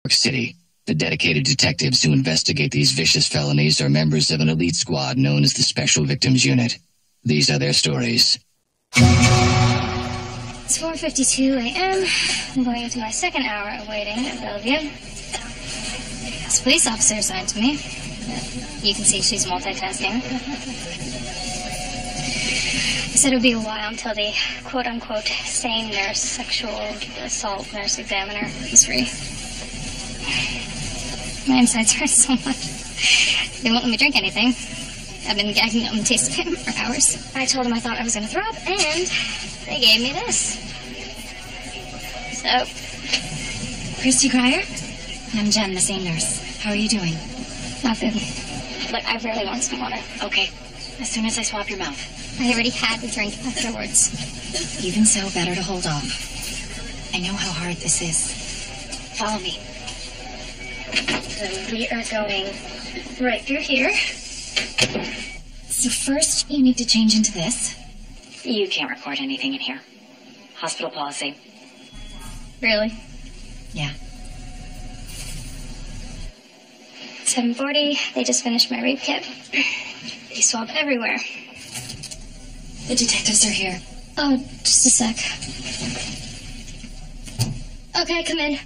York City. The dedicated detectives who investigate these vicious felonies are members of an elite squad known as the Special Victims Unit. These are their stories. It's 4:52 a.m. I'm going into my second hour of waiting at Bellevue. This police officer assigned to me. You can see she's multitasking. He said it would be a while until the quote-unquote sane nurse, sexual assault nurse examiner is free. My insides hurt so much. They won't let me drink anything. I've been gagging on the taste of him for hours. I told him I thought I was going to throw up, and they gave me this. So... Christy Cryer? I'm Jen, the same nurse. How are you doing? Not good. Look, I really want some water. Okay. As soon as I swab your mouth. I already had a drink afterwards. Even so, better to hold off. I know how hard this is. Follow me. So we are going right through here. So first, you need to change into this. You can't record anything in here. Hospital policy. Really? Yeah. 7:40. They just finished my rape kit. They swab everywhere. The detectives are here. Oh, just a sec. Okay, come in.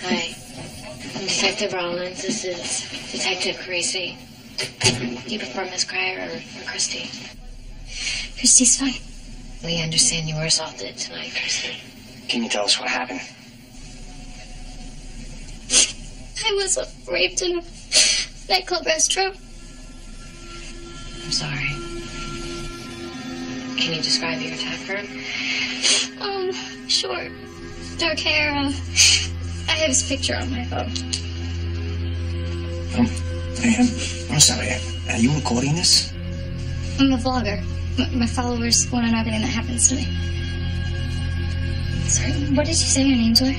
Hi. I'm Detective Rollins. This is Detective Carisi. Do you prefer Miss Cryer or Christy? Christy's fine. We understand you were assaulted tonight, Christy. Can you tell us what happened? I was raped in a nightclub restroom. I'm sorry. Can you describe your attacker? Short, dark hair. I have his picture on my phone. I'm sorry. Are you recording this? I'm a vlogger. My followers want to know everything that happens to me. Sorry, what did you say your names were?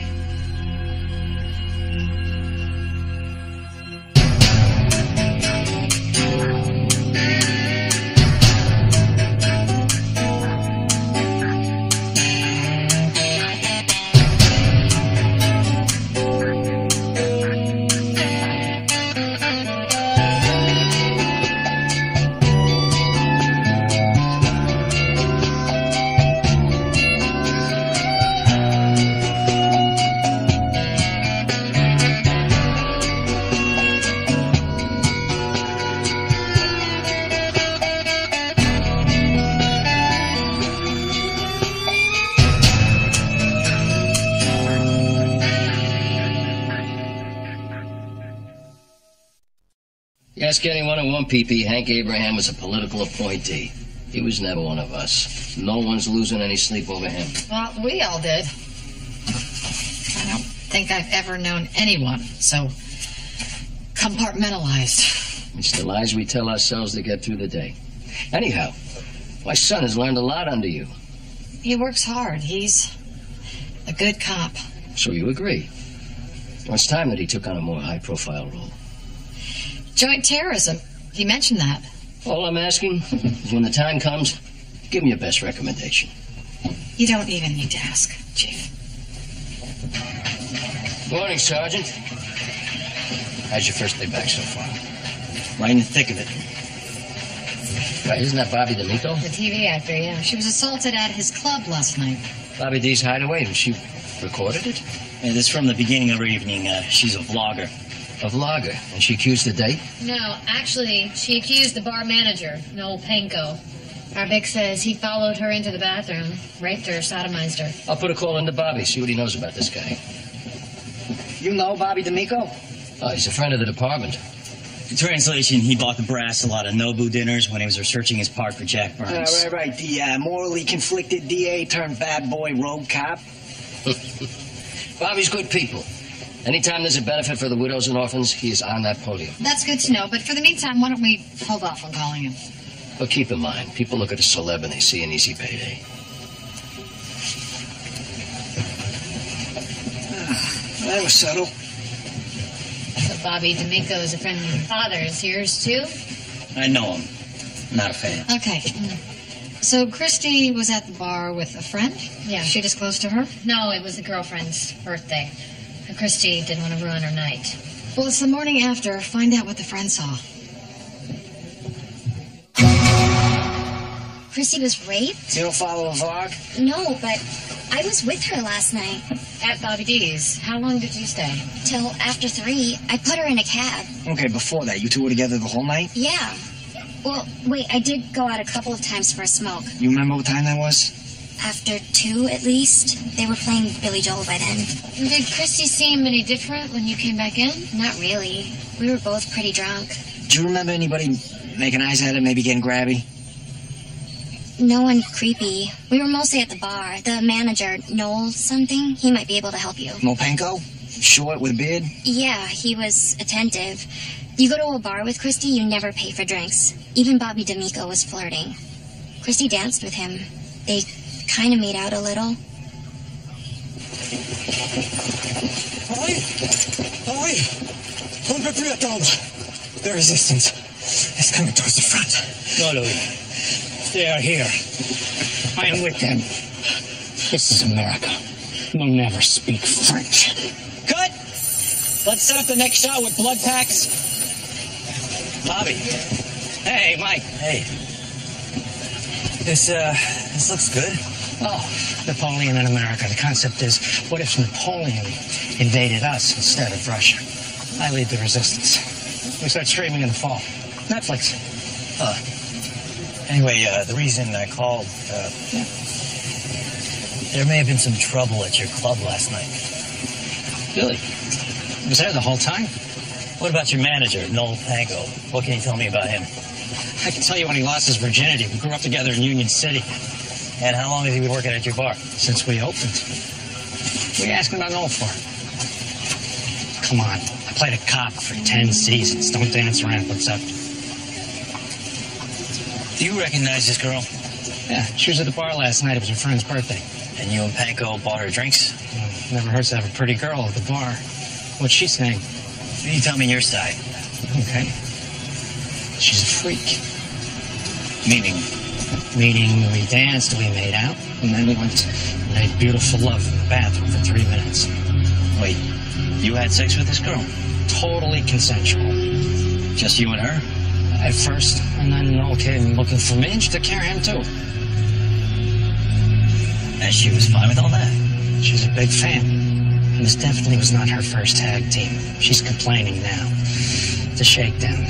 Ask anyone who won PP, Hank Abraham was a political appointee. He was never one of us. No one's losing any sleep over him. Well, we all did. I don't think I've ever known anyone so compartmentalized. It's the lies we tell ourselves to get through the day. Anyhow, my son has learned a lot under you. He works hard. He's a good cop. So you agree? Well, it's time that he took on a more high-profile role. Joint terrorism. He mentioned that. All I'm asking is when the time comes, give me your best recommendation. You don't even need to ask, Chief. Morning, Sergeant. How's your first day back so far? Right in the thick of it. Right, isn't that Bobby D'Amico? The TV actor, yeah. She was assaulted at his club last night. Bobby D's hideaway, and she recorded it? Yeah, this is from the beginning of her evening. She's a vlogger. A vlogger, and she accused the date? No, actually, she accused the bar manager, Noel Panko. Arbeck says he followed her into the bathroom, raped her, sodomized her. I'll put a call into Bobby, see what he knows about this guy. You know Bobby D'Amico? Oh, he's a friend of the department. For translation, he bought the brass a lot of Nobu dinners when he was researching his part for Jack Burns. Right. The morally conflicted DA turned bad boy rogue cop. Bobby's good people. Anytime there's a benefit for the widows and orphans, he is on that podium. That's good to know, but for the meantime, why don't we hold off on calling him? But keep in mind, people look at a celeb and they see an easy payday. That was subtle. So Bobby D'Amico is a friend of your father's. Yours, too? I know him. Not a fan. Okay. So Christy was at the bar with a friend? Yeah. She disclosed to her? No, it was a girlfriend's birthday. And Christy didn't want to ruin her night. Well, it's the morning after. Find out what the friend saw. Chrissy was raped? You don't follow a vlog? No, but I was with her last night. At Bobby D's. How long did you stay? Till after 3. I put her in a cab. Okay, before that, you two were together the whole night? Yeah. Well, wait, I did go out a couple of times for a smoke. You remember what time that was? After 2, at least. They were playing Billy Joel by then. Did Christy seem any different when you came back in? Not really. We were both pretty drunk. Do you remember anybody making eyes at her, maybe getting grabby? No one creepy. We were mostly at the bar. The manager, Noel something, he might be able to help you. Mopenko? Short with a beard? Yeah, he was attentive. You go to a bar with Christy, you never pay for drinks. Even Bobby D'Amico was flirting. Christy danced with him. They kind of made out a little. Oi! Un peu plus attendre. The resistance is coming towards the front. No, Louis. They are here. I am with them. This is America. We'll never speak French. Cut! Let's set up the next shot with blood packs. Bobby. Hey, Mike. Hey. This looks good. Oh, Napoleon in America. The concept is, what if Napoleon invaded us instead of Russia? I lead the resistance. We start streaming in the fall. Netflix. Anyway, the reason I called, there may have been some trouble at your club last night. Billy. Was there the whole time? What about your manager, Noel Panko? What can you tell me about him? I can tell you when he lost his virginity. We grew up together in Union City. And how long has he been working at your bar? Since we opened. What are you asking about Noel for? Come on. I played a cop for 10 seasons. Don't dance around what's up. Do you recognize this girl? Yeah, she was at the bar last night. It was her friend's birthday. And you and Panko bought her drinks? Well, never hurts to have a pretty girl at the bar. What's she saying? You tell me your side. Okay. She's a freak. Meaning? Meaning we danced, we made out, and then we went and made beautiful love in the bathroom for 3 minutes. Wait, you had sex with this girl? Totally consensual. Just you and her? At first, and then Noel came looking for me, and she took care of him, too. And she was fine with all that? She's a big fan. And this definitely was not her first tag team. She's complaining now. It's a shakedown.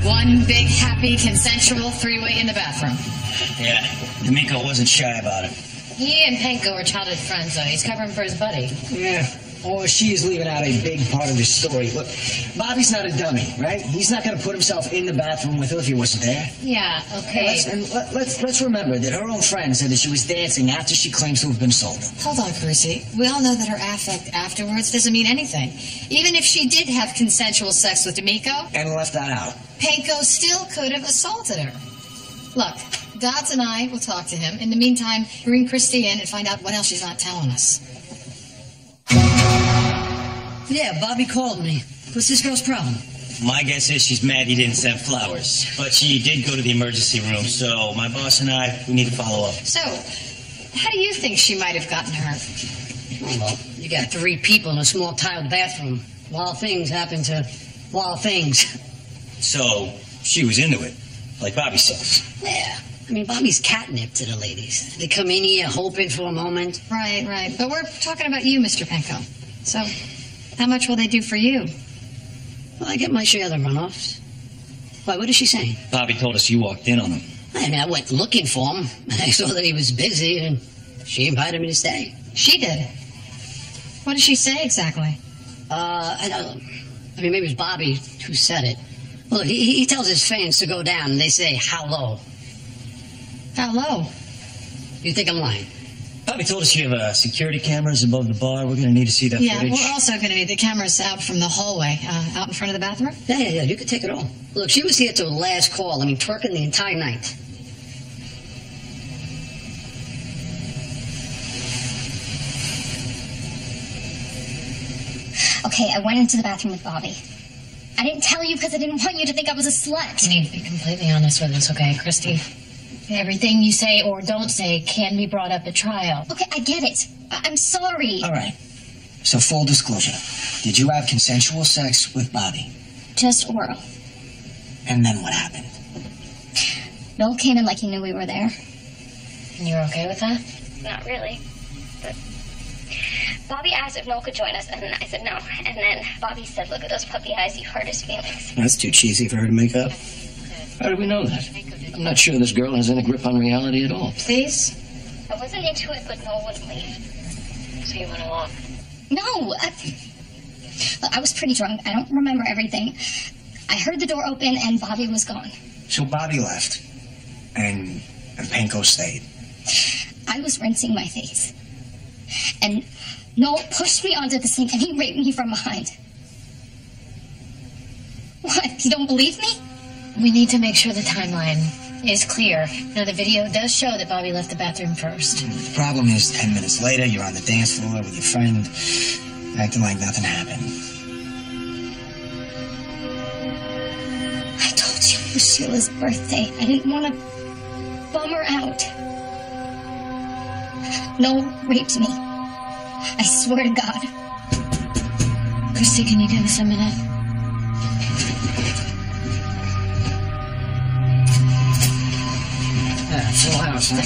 One big, happy, consensual three-way in the bathroom. Yeah, D'Amico wasn't shy about it. He and Panko are childhood friends, though. He's covering for his buddy. Yeah. Oh, she is leaving out a big part of his story. Look, Bobby's not a dummy, right? He's not going to put himself in the bathroom with her if he wasn't there. Yeah, okay. Let's remember that her own friend said that she was dancing after she claims to have been assaulted. Hold on, Chrissy. We all know that her affect afterwards doesn't mean anything. Even if she did have consensual sex with D'Amico... And left that out. Panko still could have assaulted her. Look, Dodds and I will talk to him. In the meantime, bring Christy in and find out what else she's not telling us. Yeah, Bobby called me. What's this girl's problem? My guess is she's mad he didn't send flowers. But she did go to the emergency room, so my boss and I, we need to follow up. So, how do you think she might have gotten hurt? Well, you got 3 people in a small tiled bathroom. Wild things happen to wild things. So, she was into it, like Bobby says. Yeah. I mean, Bobby's catnip to the ladies. They come in here hoping for a moment. Right. But we're talking about you, Mr. Panko. So, how much will they do for you? Well, I get my share of the runoffs. Why, what is she saying? Bobby told us you walked in on them. I mean, I went looking for him. I saw that he was busy, and she invited me to stay. She did? What did she say exactly? I mean, maybe it was Bobby who said it. Well, he tells his fans to go down, and they say, how low? How low? You think I'm lying? Bobby told us you have security cameras above the bar. We're going to need to see that footage. Yeah, we're also going to need the cameras out from the hallway, out in front of the bathroom. Yeah, you can take it all. Look, she was here till the last call. I mean, twerking the entire night. Okay, I went into the bathroom with Bobby. I didn't tell you because I didn't want you to think I was a slut. You need to be completely honest with us, okay, Christy? Everything you say or don't say can be brought up at trial. Okay, I get it. I'm sorry. All right. So full disclosure. Did you have consensual sex with Bobby? Just oral. And then what happened? Noel came in like he knew we were there. And you're okay with that? Not really. But Bobby asked if Noel could join us, and I said no. And then Bobby said, look at those puppy eyes, you hurt his feelings. That's too cheesy for her to make up. How do we know that? I'm not sure this girl has any grip on reality at all. Please? I wasn't into it, but Noel wouldn't leave. So you went along? No! I was pretty drunk. I don't remember everything. I heard the door open, and Bobby was gone. So Bobby left, and Panko stayed. I was rinsing my face. And Noel pushed me onto the sink, and he raped me from behind. What? You don't believe me? We need to make sure the timeline is clear. Now, the video does show that Bobby left the bathroom first. The problem is, 10 minutes later, you're on the dance floor with your friend, acting like nothing happened. I told you it was Sheila's birthday. I didn't want to bum her out. Noel raped me. I swear to God. Christy, can you give us a minute? Full house, huh?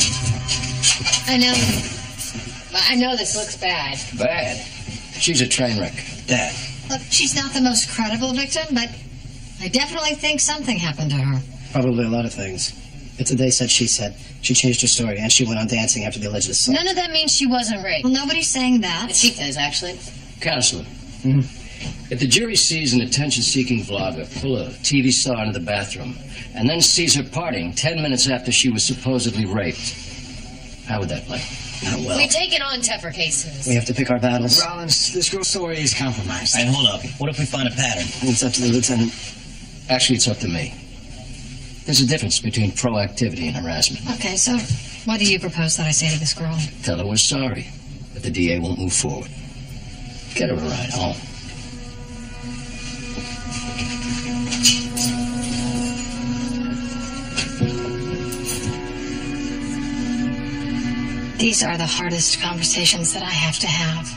I know this looks bad. Bad? She's a train wreck. Dad. Look, she's not the most credible victim, but I definitely think something happened to her. Probably a lot of things. It's a they said, she said. She changed her story, and she went on dancing after the alleged assault. None of that means she wasn't raped. Well, nobody's saying that. She does, actually. Counselor. If the jury sees an attention-seeking vlogger pull a TV star into the bathroom and then sees her partying 10 minutes after she was supposedly raped, how would that play? Not well. We're taking on tougher cases. We have to pick our battles. Rollins, this girl's story is compromised. Hey, hold up. What if we find a pattern? It's up to the lieutenant. Actually, it's up to me. There's a difference between proactivity and harassment. Okay, so what do you propose that I say to this girl? Tell her we're sorry, but the DA won't move forward. Get her a ride home. These are the hardest conversations that I have to have.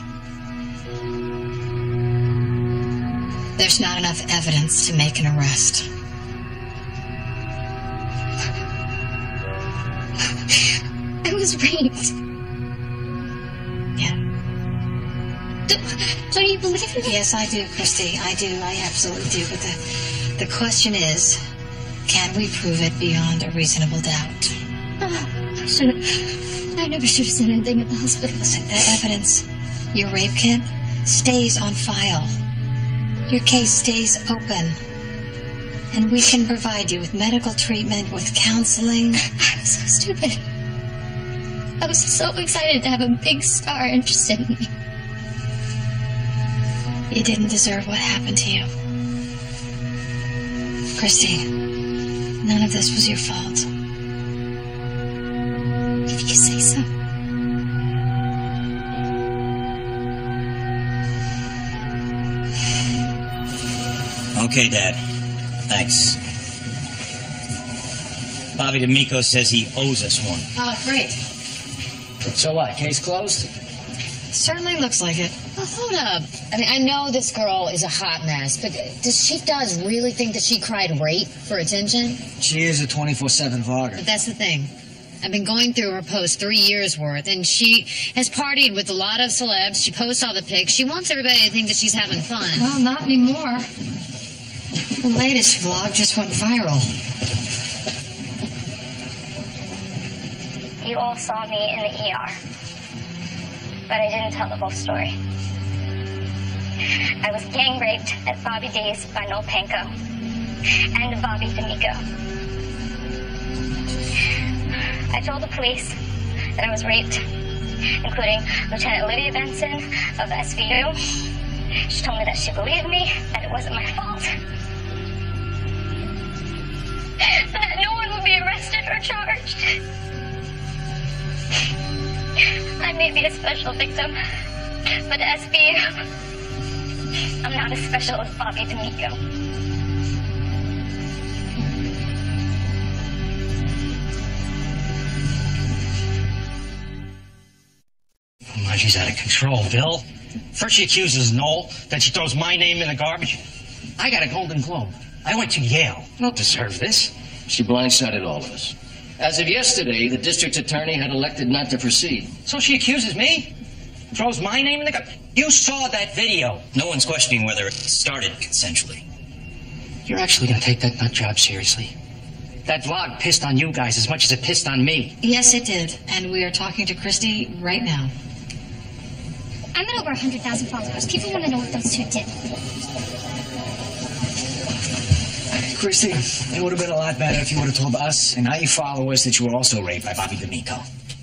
There's not enough evidence to make an arrest. I was raped. Yeah. Don't you believe me? Yes, I do, Christy. I do. I absolutely do. But the question is, can we prove it beyond a reasonable doubt? I never should have said anything at the hospital. Listen, that evidence, your rape kit, stays on file. Your case stays open. And we can provide you with medical treatment, with counseling. I'm so stupid. I was so excited to have a big star interested in me. You didn't deserve what happened to you. Christy, none of this was your fault. If you say so. Okay, Dad. Thanks. Bobby D'Amico says he owes us one. Oh, great. So what, case closed? Certainly looks like it. Oh, hold up. I mean, I know this girl is a hot mess, but does she really think that she cried rape for attention? She is a 24/7 vlogger. But that's the thing. I've been going through her posts 3 years worth, and she has partied with a lot of celebs. She posts all the pics. She wants everybody to think that she's having fun. Well, not anymore. The latest vlog just went viral. You all saw me in the ER. But I didn't tell the whole story. I was gang raped at Bobby D's by Noel Panko and Bobby D'Amico. I told the police that I was raped, including Lieutenant Olivia Benson of SVU. She told me that she believed me, that it wasn't my fault, that no one would be arrested or charged. I may be a special victim, but SVU I'm not as special as Bobby D'Amico. Oh, my, she's out of control, Bill. First she accuses Noel, then she throws my name in the garbage. I got a Golden Globe. I went to Yale. I don't deserve this. She blindsided all of us. As of yesterday, the district attorney had elected not to proceed. So she accuses me? Throws my name in the garbage? You saw that video. No one's questioning whether it started consensually. You're actually going to take that nut job seriously? That vlog pissed on you guys as much as it pissed on me. Yes, it did. And we are talking to Christy right now. I'm at over 100,000 followers. People want to know what those two did. Christy, it would have been a lot better if you would have told us and all your followers that you were also raped by Bobby D'Amico.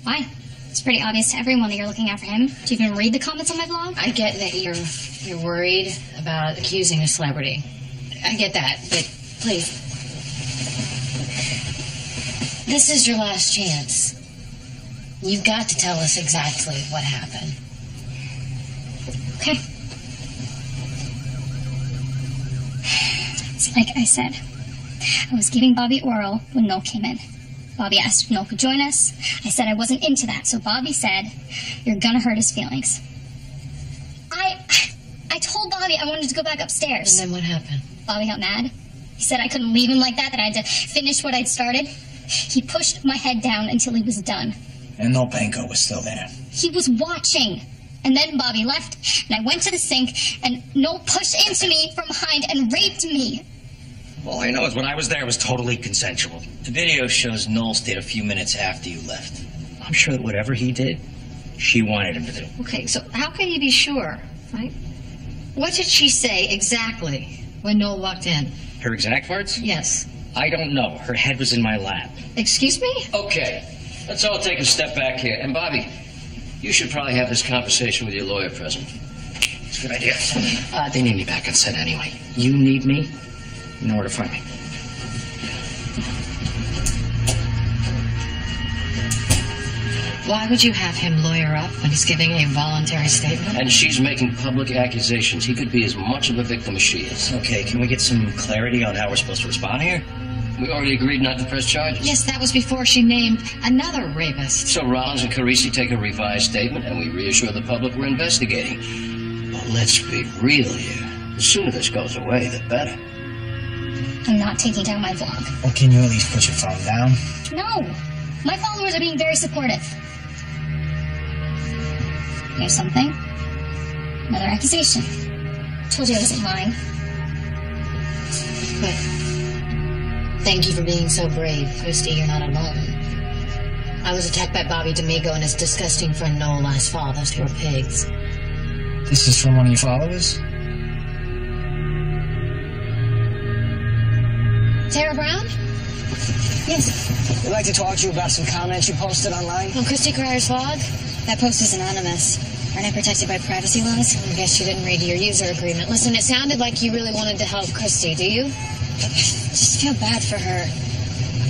Why? It's pretty obvious to everyone that you're looking out for him. Do you even read the comments on my vlog? I get that you're worried about accusing a celebrity. I get that, but please. This is your last chance. You've got to tell us exactly what happened. Okay. It's like I said. I was giving Bobby oral when Noel came in. Bobby asked if Noel could join us. I said I wasn't into that, so Bobby said, "You're gonna hurt his feelings." I told Bobby I wanted to go back upstairs. And then what happened? Bobby got mad. He said I couldn't leave him like that I had to finish what I'd started. He pushed my head down until he was done. And Noel Panko was still there. He was watching. And then Bobby left, and I went to the sink, and Noel pushed into me from behind and raped me. All I know is when I was there, it was totally consensual. The video shows Noel stayed a few minutes after you left. I'm sure that whatever he did, she wanted him to do. Okay, so how can you be sure, right? What did she say exactly when Noel walked in? Her exact words? Yes. I don't know. Her head was in my lap. Excuse me? Okay, let's all take a step back here. And Bobby, you should probably have this conversation with your lawyer present. It's a good idea. They need me back on set anyway. You need me? You know where to find me. Why would you have him lawyer up when he's giving a voluntary statement? And she's making public accusations. He could be as much of a victim as she is. Okay, can we get some clarity on how we're supposed to respond here? We already agreed not to press charges. Yes, that was before she named another rapist. So Rollins and Carisi take a revised statement, and we reassure the public we're investigating. But let's be real here. The sooner this goes away, the better. I'm not taking down my vlog. Well, can you at least put your phone down? No. My followers are being very supportive. Here's something. Another accusation. Told you I wasn't lying. But thank you for being so brave, Christy. You're not alone. I was attacked by Bobby D'Amico and his disgusting friend Noel last fall. Those two were pigs. This is from one of your followers? Tara Brown? Yes. We'd like to talk to you about some comments you posted online. On Christy Crier's vlog? That post is anonymous. Aren't I protected by privacy laws? I guess you didn't read your user agreement. Listen, it sounded like you really wanted to help Christy, do you? I just feel bad for her.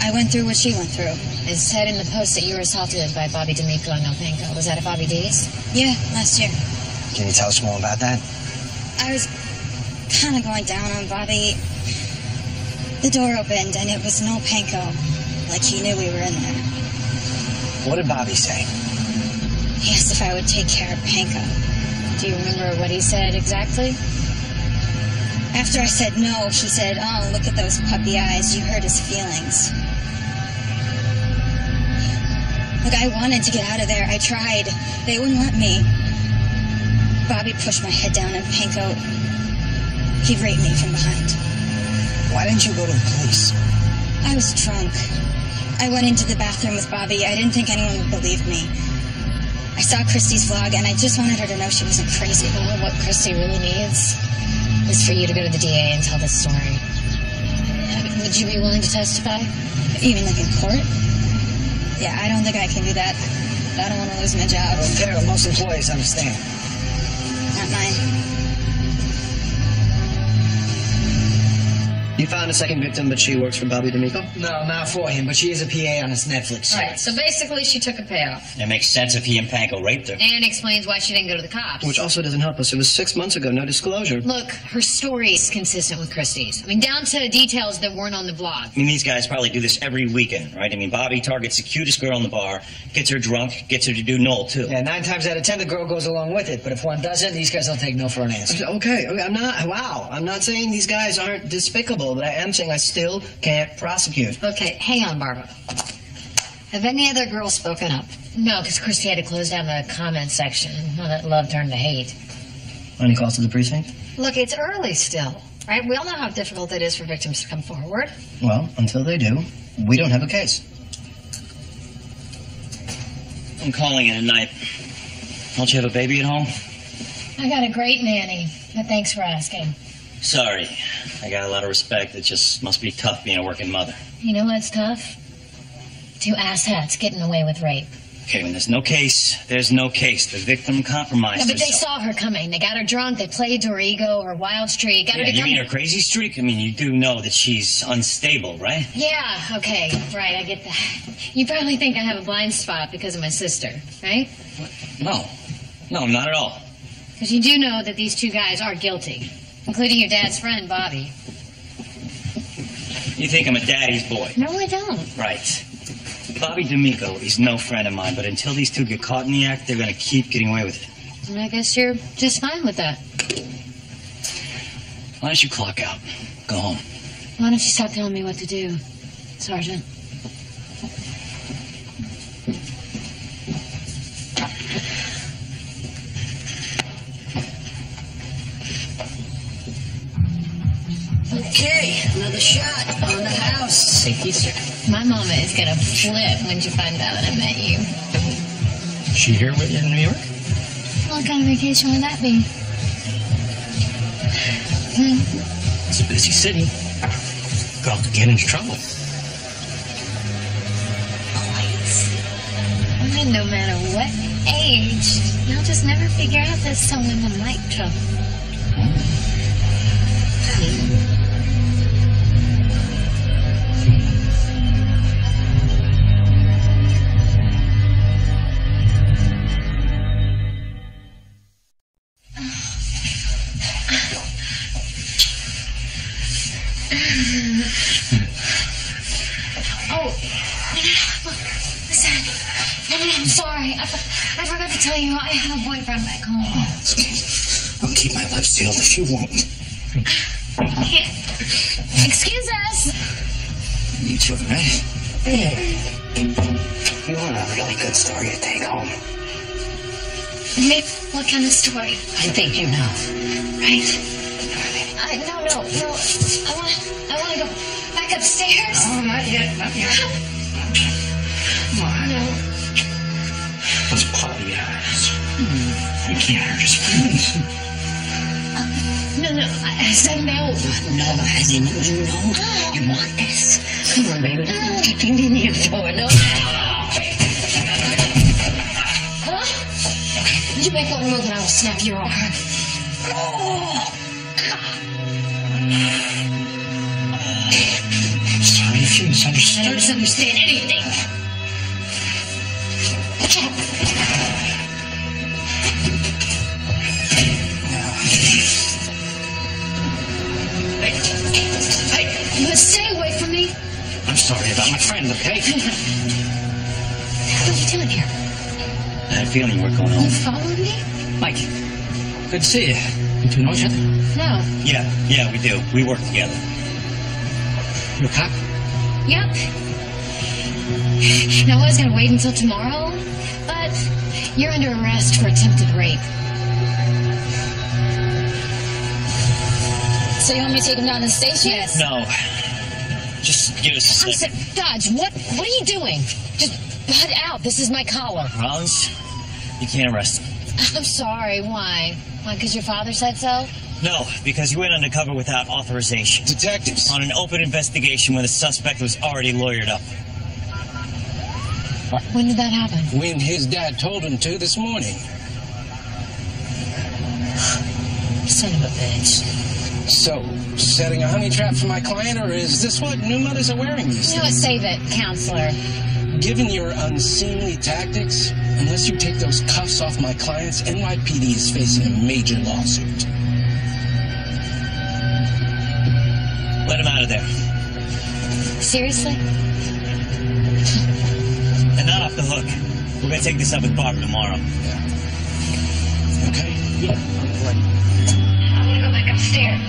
I went through what she went through. It said in the post that you were assaulted by Bobby D'Amico and Noel Panko. Was that at Bobby D's? Yeah, last year. Can you tell us more about that? I was kind of going down on Bobby. The door opened, and it was Noel Panko. Like he knew we were in there. What did Bobby say? He asked if I would take care of Panko. Do you remember what he said exactly? After I said no, he said, "Oh, look at those puppy eyes. You hurt his feelings." Look, I wanted to get out of there. I tried. They wouldn't let me. Bobby pushed my head down, and Panko, he raped me from behind. Why didn't you go to the police? I was drunk. I went into the bathroom with Bobby. I didn't think anyone would believe me. I saw Christy's vlog, and I just wanted her to know she wasn't crazy. Well, what Christy really needs is for you to go to the DA and tell this story. Would you be willing to testify? You mean like in court? Yeah, I don't think I can do that. I don't want to lose my job. Well, Tara, most employees understand. Not mine. You found a second victim, but she works for Bobby D'Amico? No, not for him, but she is a PA on his Netflix show. Right, so basically she took a payoff. It makes sense if he and Panko raped her. And explains why she didn't go to the cops. Which also doesn't help us. It was 6 months ago, no disclosure. Look, her story is consistent with Christie's. I mean, down to details that weren't on the blog. I mean, these guys probably do this every weekend, right? I mean, Bobby targets the cutest girl in the bar, gets her drunk, gets her to do Noel, too. Yeah, 9 times out of 10, the girl goes along with it. But if one doesn't, these guys don't take no for an answer. Okay, I'm not saying these guys aren't despicable, but I am saying I still can't prosecute. Okay, hang on, Barbara. Have any other girls spoken up? No, because Christy had to close down the comment section. Well, that love turned to hate. Any calls to the precinct? Look, it's early still, right? We all know how difficult it is for victims to come forward. Well, until they do, we don't have a case. I'm calling it a night. Don't you have a baby at home? I got a great nanny, but thanks for asking. Sorry. I got a lot of respect. It just must be tough being a working mother. You know what's tough? 2 asshats getting away with rape. Okay, when there's no case, there's no case. The victim compromised Yeah, but they herself. saw her coming. They got her drunk. They played to her ego, her wild streak. Got her to You come... mean her crazy streak? I mean, you do know that she's unstable, right? Yeah, okay, right, I get that. You probably think I have a blind spot because of my sister, right? No. No, not at all. Because you do know that these 2 guys are guilty, including your dad's friend, Bobby. You think I'm a daddy's boy. No, I don't. Right. Bobby D'Amico is no friend of mine, but until these 2 get caught in the act, they're going to keep getting away with it. And I guess you're just fine with that. Why don't you clock out? Go home. Why don't you stop telling me what to do, Sergeant? Okay, another shot on the house. Safety, sir. My mama is gonna flip when she finds out I met you. She here with you in New York? What kind of vacation would that be? It's a busy city. Girl could get into trouble. I mean, no matter what age, you'll just never figure out that some women like trouble. I'm sorry. I forgot to tell you I have a boyfriend back home. I'll keep my lips sealed if you won't. Excuse us. You two, right? Hey. You want a really good story to take home? Maybe what kind of story? I think you know. Right? No. I want to go back upstairs. Oh, not yet. Come on. No. Those puppy eyes. You can't hurt his feelings. No. I said no. No, as in you know you want this. Come on, baby. Kicking in your door. No. Huh? You make one move and I will snap your arm. Sorry if you misunderstood. I don't misunderstand anything. Hey, you must stay away from me. I'm sorry about my friend, okay? What are you doing here? I had a feeling you were going home. You following me? Mike, good to see you. You two know each other? No. Yeah, we do. We work together. You a cop? Yep. Now I was going to wait until tomorrow, but you're under arrest for attempted rape. So you want me to take him down to the station? Yes. No. Just give us a second. Dodge, what are you doing? Just butt out. This is my collar. Rollins, you can't arrest him. I'm sorry. Why? Why, because your father said so? No, because you went undercover without authorization. Detectives. On an open investigation when the suspect was already lawyered up. When did that happen? When his dad told him to this morning. Son of a bitch. So, setting a honey trap for my client, or is this what new mothers are wearing these days? You know what, save it, counselor. Given your unseemly tactics, unless you take those cuffs off my clients, NYPD is facing a major lawsuit. Let him out of there. Seriously? And not off the hook. We're gonna take this up with Barbara tomorrow. Yeah. Okay? Yeah. I'm gonna go back upstairs.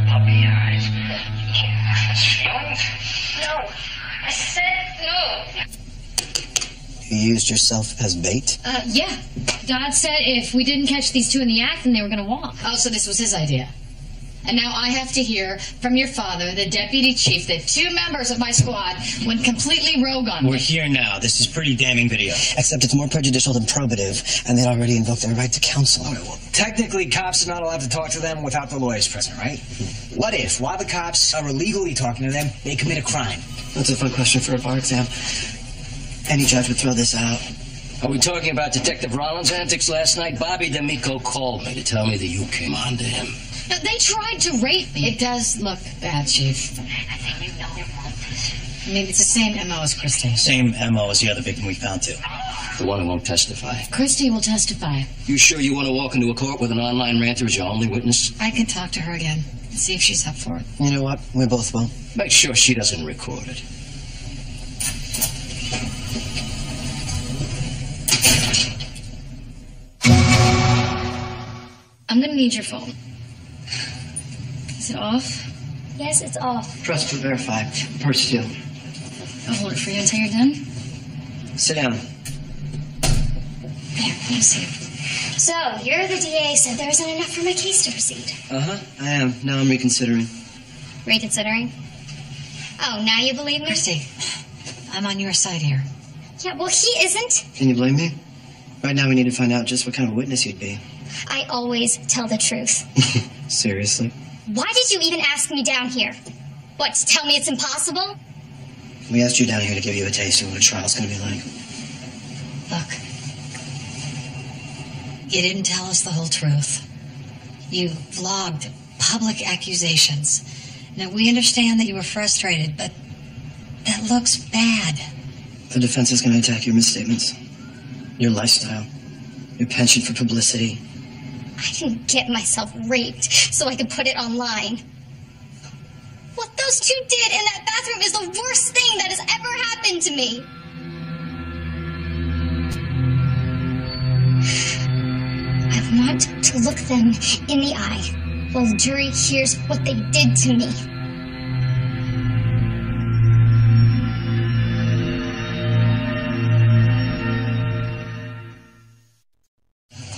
Puppy eyes. No. I said no. You used yourself as bait? Yeah. Dodd said if we didn't catch these two in the act, then they were gonna walk. Oh, so this was his idea. And now I have to hear from your father, the deputy chief, that 2 members of my squad went completely rogue on me. We're here now. This is pretty damning video. Except it's more prejudicial than probative, and they'd already invoked their right to counsel. All right, well, technically, cops are not allowed to talk to them without the lawyers present, right? What if, while the cops are illegally talking to them, they commit a crime? That's a fun question for a bar exam. Any judge would throw this out. Are we talking about Detective Rollins' antics last night? Bobby D'Amico called me to tell me that you came on to him. Now, they tried to rape me. It does look bad, Chief. I think you know they want this. I mean, it's the same MO as Christy. Same MO as the other victim we found, too. The one who won't testify. Christy will testify. You sure you want to walk into a court with an online ranter as your only witness? I can talk to her again and see if she's up for it. You know what? We both will. Make sure she doesn't record it. I'm gonna need your phone. Is it off? Yes, it's off. Press to verify. Purse deal. I'll hold it for you until you're done. Sit down. There, let me see. So, you're the DA said there isn't enough for my case to proceed. Uh-huh, I am. Now I'm reconsidering. Reconsidering? Oh, now you believe me? Christy, I'm on your side here. Yeah, well, he isn't. Can you blame me? Right now we need to find out just what kind of witness you'd be. I always tell the truth. Seriously? Why did you even ask me down here? What, to tell me it's impossible? We asked you down here to give you a taste of what a trial's going to be like. Look, you didn't tell us the whole truth. You vlogged public accusations. Now, we understand that you were frustrated, but that looks bad. The defense is going to attack your misstatements, your lifestyle, your penchant for publicity. I didn't get myself raped so I could put it online. What those two did in that bathroom is the worst thing that has ever happened to me. I want to look them in the eye while the jury hears what they did to me.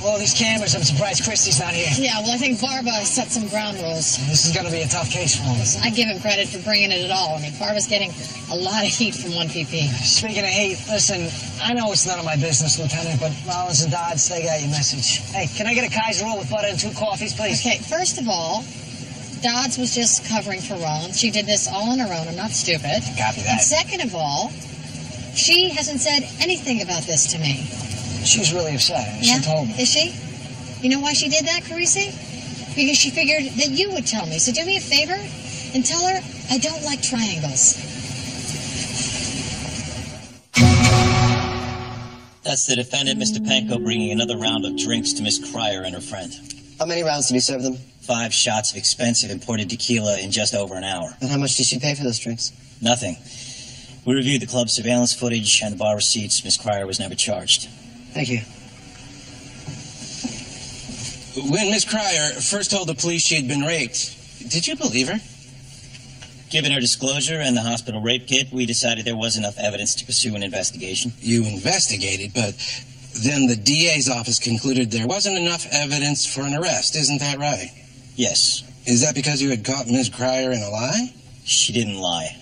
All these cameras, I'm surprised Christy's not here. Yeah, well, I think Barba set some ground rules. This is going to be a tough case for us. I give him credit for bringing it at all. I mean, Barba's getting a lot of heat from 1PP. Speaking of heat, listen, I know it's none of my business, Lieutenant, but Rollins and Dodds, they got your message. Hey, can I get a Kaiser roll with butter and 2 coffees, please? Okay, first of all, Dodds was just covering for Rollins. She did this all on her own. I'm not stupid. Copy that. And second of all, she hasn't said anything about this to me. She's really upset. Yeah? She told me. Is she? You know why she did that, Carisi? Because she figured that you would tell me. So do me a favor and tell her I don't like triangles. That's the defendant, Mr. Panko, bringing another round of drinks to Miss Cryer and her friend. How many rounds did he serve them? 5 shots of expensive imported tequila in just over an hour. And how much did she pay for those drinks? Nothing. We reviewed the club's surveillance footage and the bar receipts. Miss Cryer was never charged. Thank you. When Miss Cryer first told the police she had been raped, did you believe her? Given her disclosure and the hospital rape kit, we decided there was enough evidence to pursue an investigation. You investigated, but then the DA's office concluded there wasn't enough evidence for an arrest. Isn't that right? Yes. Is that because you had caught Miss Cryer in a lie? She didn't lie.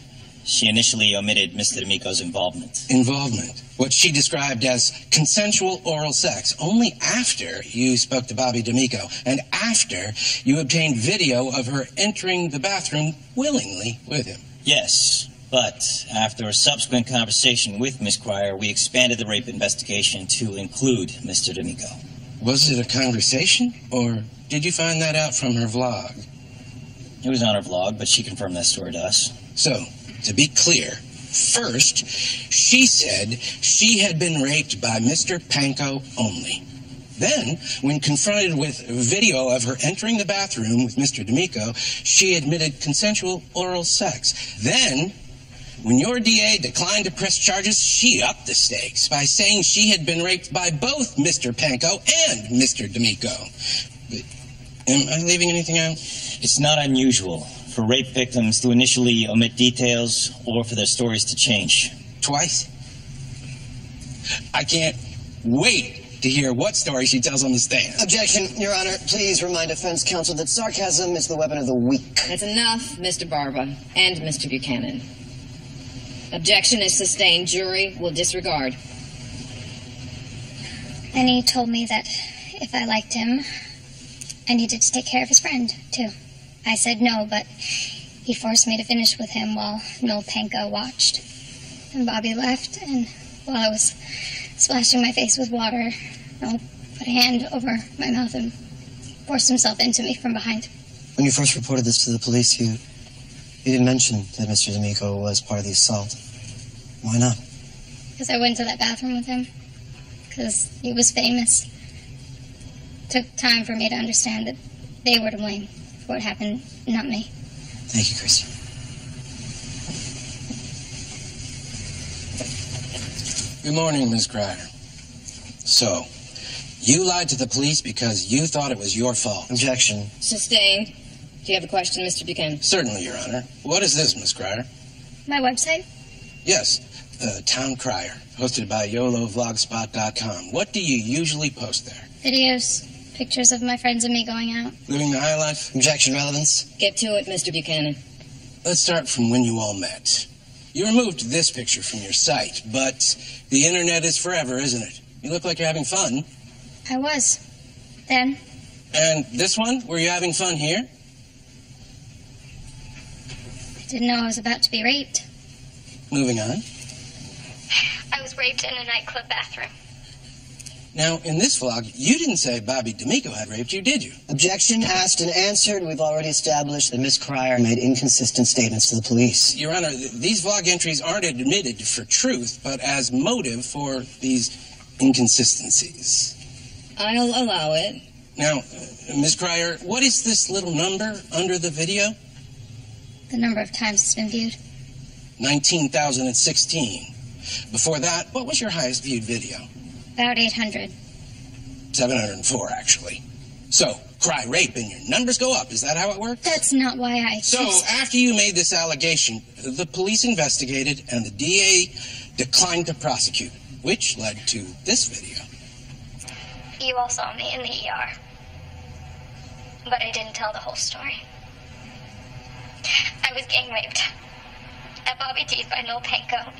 She initially omitted Mr. D'Amico's involvement. Involvement? What she described as consensual oral sex, only after you spoke to Bobby D'Amico and after you obtained video of her entering the bathroom willingly with him. Yes, but after a subsequent conversation with Miss Cryer, we expanded the rape investigation to include Mr. D'Amico. Was it a conversation, or did you find that out from her vlog? It was on her vlog, but she confirmed that story to us. So, to be clear, first, she said she had been raped by Mr. Pankow only. Then, when confronted with video of her entering the bathroom with Mr. D'Amico, she admitted consensual oral sex. Then, when your DA declined to press charges, she upped the stakes by saying she had been raped by both Mr. Pankow and Mr. D'Amico. Am I leaving anything out? It's not unusual for rape victims to initially omit details or for their stories to change. Twice? I can't wait to hear what story she tells on the stand. Objection, Your Honor. Please remind defense counsel that sarcasm is the weapon of the weak. That's enough, Mr. Barba and Mr. Buchanan. Objection is sustained. Jury will disregard. And he told me that if I liked him, I needed to take care of his friend, too. I said no, but he forced me to finish with him while Noel Pankow watched. And Bobby left, and while I was splashing my face with water, Noel put a hand over my mouth and forced himself into me from behind. When you first reported this to the police, you didn't mention that Mr. D'Amico was part of the assault. Why not? Because I went to that bathroom with him. Because he was famous. It took time for me to understand that they were to blame for what happened, not me. Thank you, Christy. Good morning, Ms. Cryer. So, you lied to the police because you thought it was your fault. Objection. Sustained. Do you have a question, Mr. Buchanan? Certainly, Your Honor. What is this, Ms. Cryer? My website? Yes, Town Crier, hosted by YOLOVlogspot.com. What do you usually post there? Videos, pictures of my friends and me going out. Living the high life? Objection, relevance. Get to it, Mr. Buchanan. Let's start from when you all met. You removed this picture from your site, but the internet is forever, isn't it? You look like you're having fun. I was. Then. And this one? Were you having fun here? I didn't know I was about to be raped. Moving on. I was raped in a nightclub bathroom. Now, in this vlog, you didn't say Bobby D'Amico had raped you, did you? Objection asked and answered. We've already established that Miss Cryer made inconsistent statements to the police. Your Honor, these vlog entries aren't admitted for truth, but as motive for these inconsistencies. I'll allow it. Now, Ms. Cryer, what is this little number under the video? The number of times it's been viewed. 19,016. Before that, what was your highest viewed video? About 800. 704, actually. So, cry rape and your numbers go up. Is that how it works? That's not why I... So, after you made this allegation, the police investigated and the DA declined to prosecute, which led to this video. You all saw me in the ER. But I didn't tell the whole story. I was gang raped at Bobby D's by Noel Pankow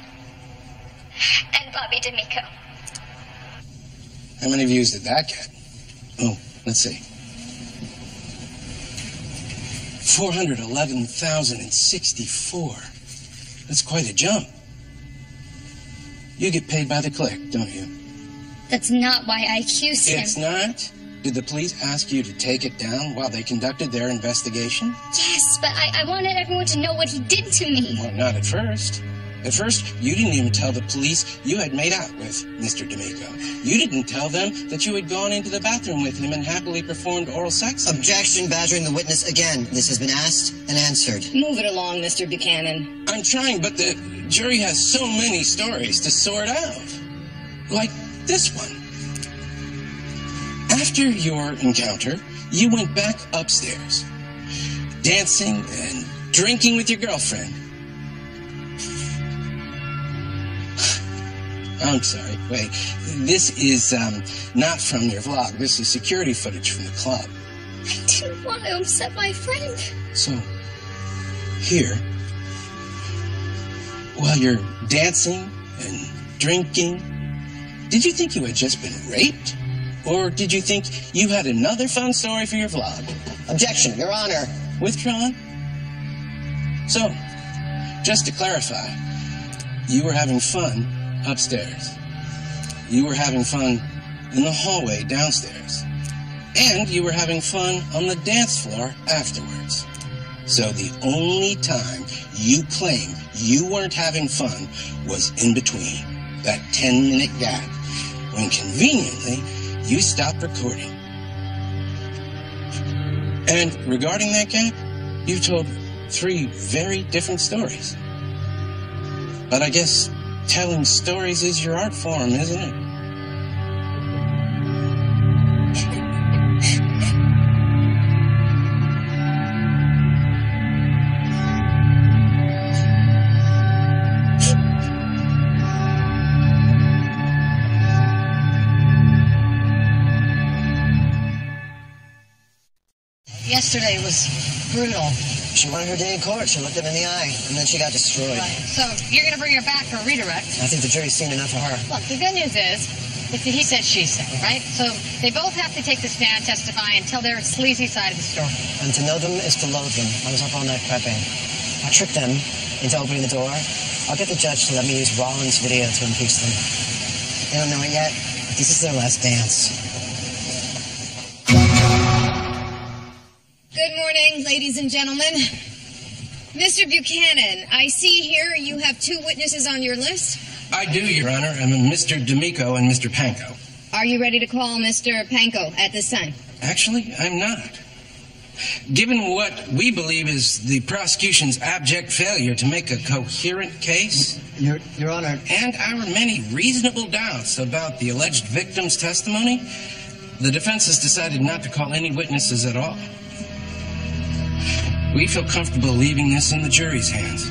and Bobby D'Amico. How many views did that get? Oh, let's see. 411,064. That's quite a jump. You get paid by the click, don't you? That's not why I accused him. It's not? Did the police ask you to take it down while they conducted their investigation? Yes, but I wanted everyone to know what he did to me. Well, not at first. At first, you didn't even tell the police you had made out with Mr. D'Amico. You didn't tell them that you had gone into the bathroom with him and happily performed oral sex. Objection, badgering the witness again. This has been asked and answered. Move it along, Mr. Buchanan. I'm trying, but the jury has so many stories to sort out. Like this one. After your encounter, you went back upstairs, dancing and drinking with your girlfriend. I'm sorry, wait. This is not from your vlog. This is security footage from the club. I didn't want to upset my friend. So, here, while you're dancing and drinking, did you think you had just been raped? Or did you think you had another fun story for your vlog? Objection, Your Honor. Withdrawn? So, just to clarify, you were having fun upstairs. You were having fun in the hallway downstairs. And you were having fun on the dance floor afterwards. So the only time you claim you weren't having fun was in between, that 10-minute gap, when conveniently you stopped recording. And regarding that gap, you've told 3 very different stories. But I guess telling stories is your art form, isn't it? Yesterday was brutal. She wanted her day in court. She looked him in the eye, and then she got destroyed. Right. So you're going to bring her back for a redirect? I think the jury's seen enough of her. Look, the good news is, it's the he said, she said, right? So they both have to take the stand, testify, and tell their sleazy side of the story. And to know them is to loathe them. I was up all night prepping. I tricked them into opening the door. I'll get the judge to let me use Rollins' video to impeach them. They don't know it yet. This is their last dance. Good morning, ladies and gentlemen. Mr. Buchanan, I see here you have 2 witnesses on your list. I do, Your Honor. I'm Mr. D'Amico and Mr. Panko. Are you ready to call Mr. Panko at this time? Actually, I'm not. Given what we believe is the prosecution's abject failure to make a coherent case, Your Honor, and our many reasonable doubts about the alleged victim's testimony, the defense has decided not to call any witnesses at all. We feel comfortable leaving this in the jury's hands.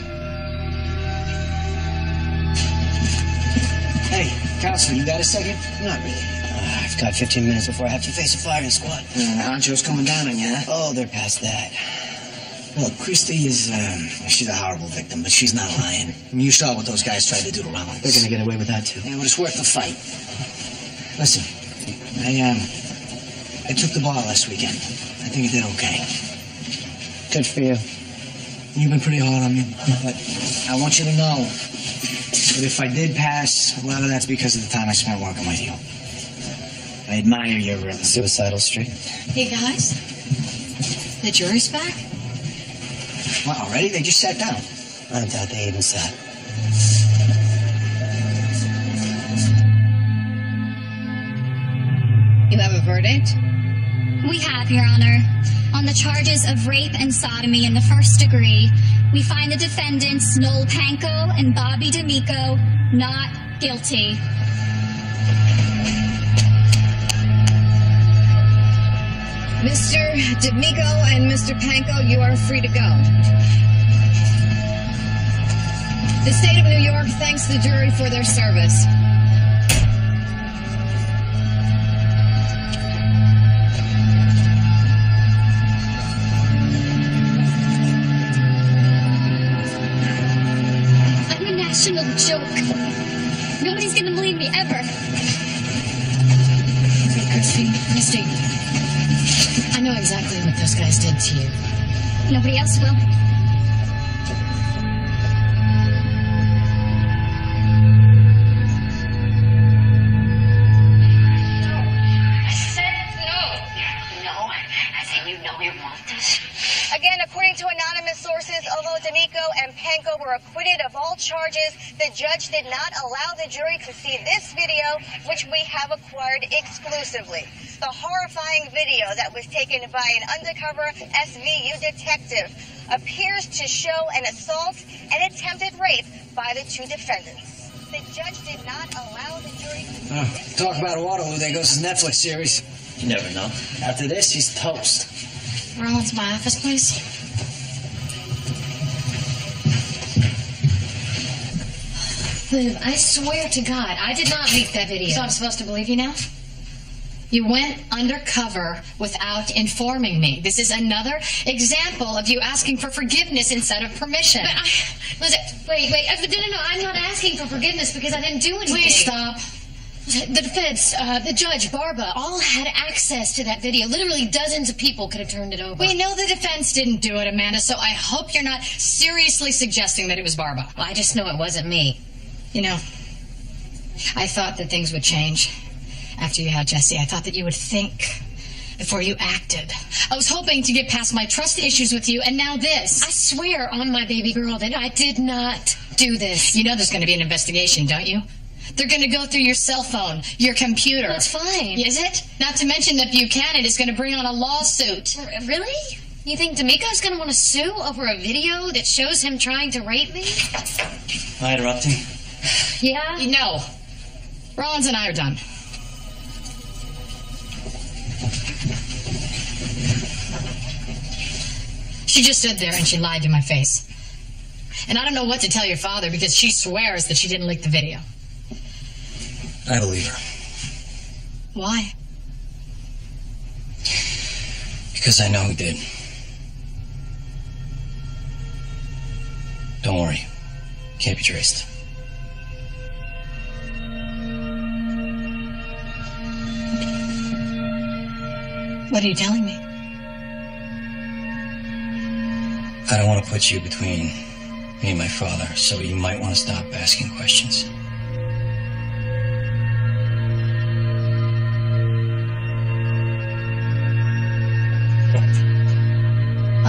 Hey, Counselor, you got a second? Not really. I've got 15 minutes before I have to face a firing squad. Ancho's coming down on you, huh? Oh, they're past that. Look, Christy is, she's a horrible victim, but she's not lying. I mean, you saw what those guys tried to do to Rollins. They're going to get away with that, too. Yeah, but it's worth the fight. Listen, I took the bar last weekend. I think I did okay. Good for you. You've been pretty hard on me, but I want you to know that if I did pass, a lot of that's because of the time I spent working with you. I admire your suicidal streak. Hey, guys. The jury's back? What, already? They just sat down. I doubt they even sat. You have a verdict? We have, Your Honor. On the charges of rape and sodomy in the first degree, we find the defendants, Noel Panko and Bobby D'Amico, not guilty. Mr. D'Amico and Mr. Panko, you are free to go. The state of New York thanks the jury for their service. I'm a national joke. Nobody's gonna believe me ever. Christy, Misty, I know exactly what those guys did to you. Nobody else will. Again, according to anonymous sources, although D'Amico and Panko were acquitted of all charges, the judge did not allow the jury to see this video, which we have acquired exclusively. The horrifying video that was taken by an undercover SVU detective appears to show an assault and attempted rape by the 2 defendants. The judge did not allow the jury to Talk about Waterloo, there goes his Netflix series. You never know. After this, he's toast. Rollins, my office, please. Liv, I swear to God, I did not leak that video. So I'm supposed to believe you now? You went undercover without informing me. This is another example of you asking for forgiveness instead of permission. But wait. No, I'm not asking for forgiveness because I didn't do anything. Please stop. The defense, the judge, Barba, all had access to that video. Literally dozens of people could have turned it over. We know the defense didn't do it, Amanda, so I hope you're not seriously suggesting that it was Barba. Well, I just know it wasn't me. You know, I thought that things would change. after you had Jesse. I thought that you would think before you acted. I was hoping to get past my trust issues with you, and now this. I swear on my baby girl that I did not do this. You know there's going to be an investigation, don't you? They're going to go through your cell phone, your computer. That's fine. Is it? Not to mention that Buchanan is going to bring on a lawsuit. Really? You think D'Amico's going to want to sue over a video that shows him trying to rape me? Am I interrupting? Yeah? No. Rollins and I are done. She just stood there and she lied to my face. And I don't know what to tell your father because she swears that she didn't leak the video. I believe her. Why? Because I know who did. Don't worry. Can't be traced. What are you telling me? I don't want to put you between me and my father, so you might want to stop asking questions.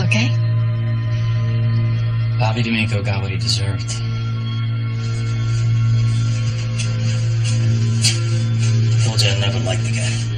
Okay. Bobby D'Amico got what he deserved. Told you I never liked the guy.